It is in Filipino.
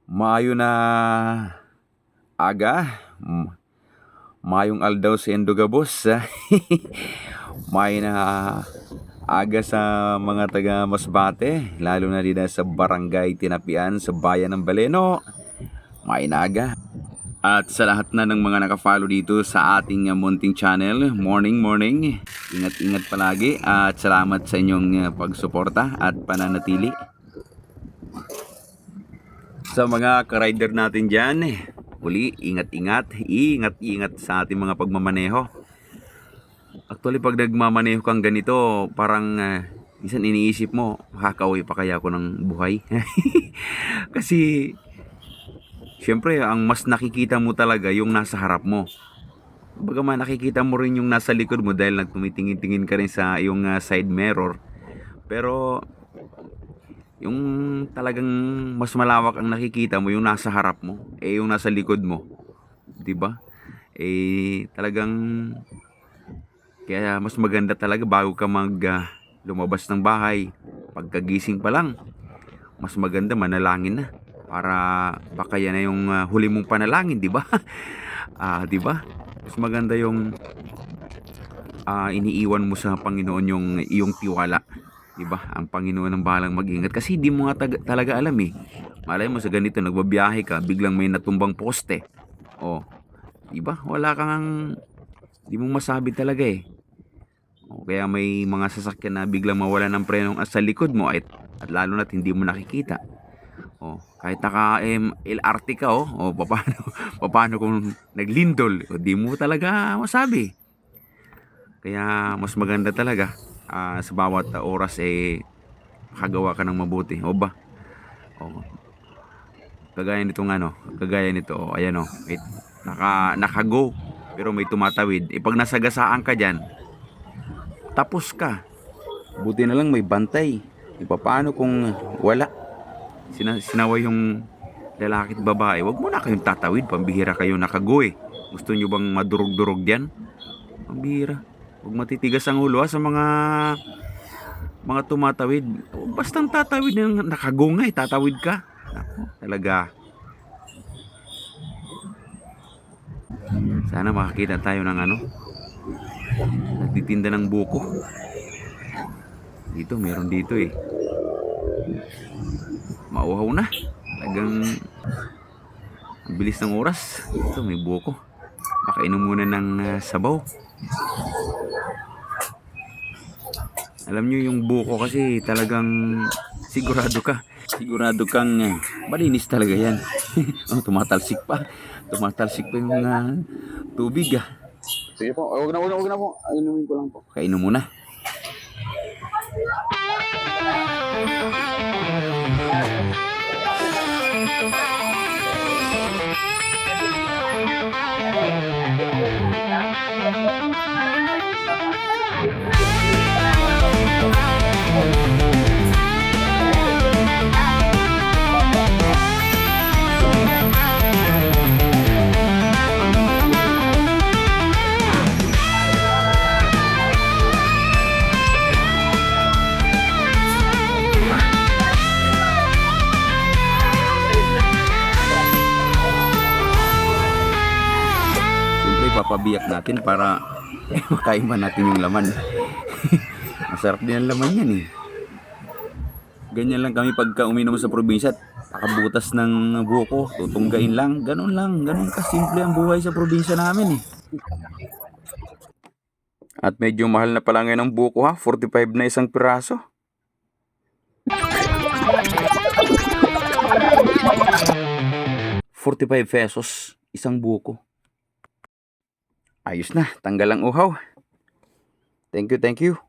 Maayo na aga, mayong aldaw sa Endogabos. Maayo na aga sa mga taga Masbate, lalo na dito sa Barangay Tinapian sa Bayan ng Baleno. Maayo na aga. At sa lahat na ng mga nakafollow dito sa ating munting channel, morning. Ingat-ingat palagi at salamat sa inyong pagsuporta at pananatili. Sa mga ka-rider natin dyan, uli, ingat-ingat sa ating mga pagmamaneho. Actually, pag nagmamaneho kang ganito, parang minsan iniisip mo, makakauwi pa kaya ako ng buhay? Kasi, syempre, ang mas nakikita mo talaga yung nasa harap mo. Bagaman nakikita mo rin yung nasa likod mo dahil nagtumitingin-tingin ka rin sa yung side mirror. Pero, yung talagang mas malawak ang nakikita mo yung nasa harap mo, yung nasa likod mo, 'di ba? Talagang kaya mas maganda talaga bago ka lumabas ng bahay, pagkagising pa lang, mas maganda manalangin na para baka yan na yung huli mong panalangin, 'di ba? 'Di ba? Mas maganda yung iniiwan mo sa Panginoon yung iyong tiwala. Diba? Ang Panginoon ang bahalang mag-ingat kasi di mo nga talaga alam eh. Malay mo sa ganito, nagbabiyahe ka, biglang may natumbang poste. Oh, diba? Wala kang di mo masabi talaga eh. Kaya may mga sasakyan na biglang mawala ng preno sa likod mo at lalo na't hindi mo nakikita. Kahit naka LRT ka paano kung naglindol, di mo talaga masabi. Kaya mas maganda talaga sa bawat oras makagawa ka ng mabuti. Kagaya nito, ayan nakago pero may tumatawid. Pag nasagasaan ka diyan, tapos ka. Buti na lang may bantay. Paano kung wala? Sinaway yung lalaki at babae. Wag mo na kayong tatawid, pambihira kayo nakago eh. Gusto nyo bang madurog-durog diyan? Pambihira. Huwag matitigas ang ulo sa mga tumatawid. Bastang tatawid ng nakagungay, tatawid ka. Ako, talaga. Sana makakita tayo ng nagtitinda ng buko. Meron dito eh. Mauhaw na. Talagang ang bilis ng oras. May buko. Makainom muna ng sabaw. Alam nyo yung buko kasi talagang sigurado kang malinis talaga yan. Tumatalsik pa yung tubig Sige po, wag na po. Inumin ko lang po. Kainom muna. Papabiyak natin para makain ba natin yung laman. Masarap din ang laman yan eh. Ganyan lang kami pagka uminom sa probinsya at pakabutas ng buko, tutunggain lang. Ganun kasimple ang buhay sa probinsya namin eh. At medyo mahal na pala ngayon ang buko 45 na isang piraso. ₱45 isang buko. Ayos na, tanggal ang uhaw. Thank you.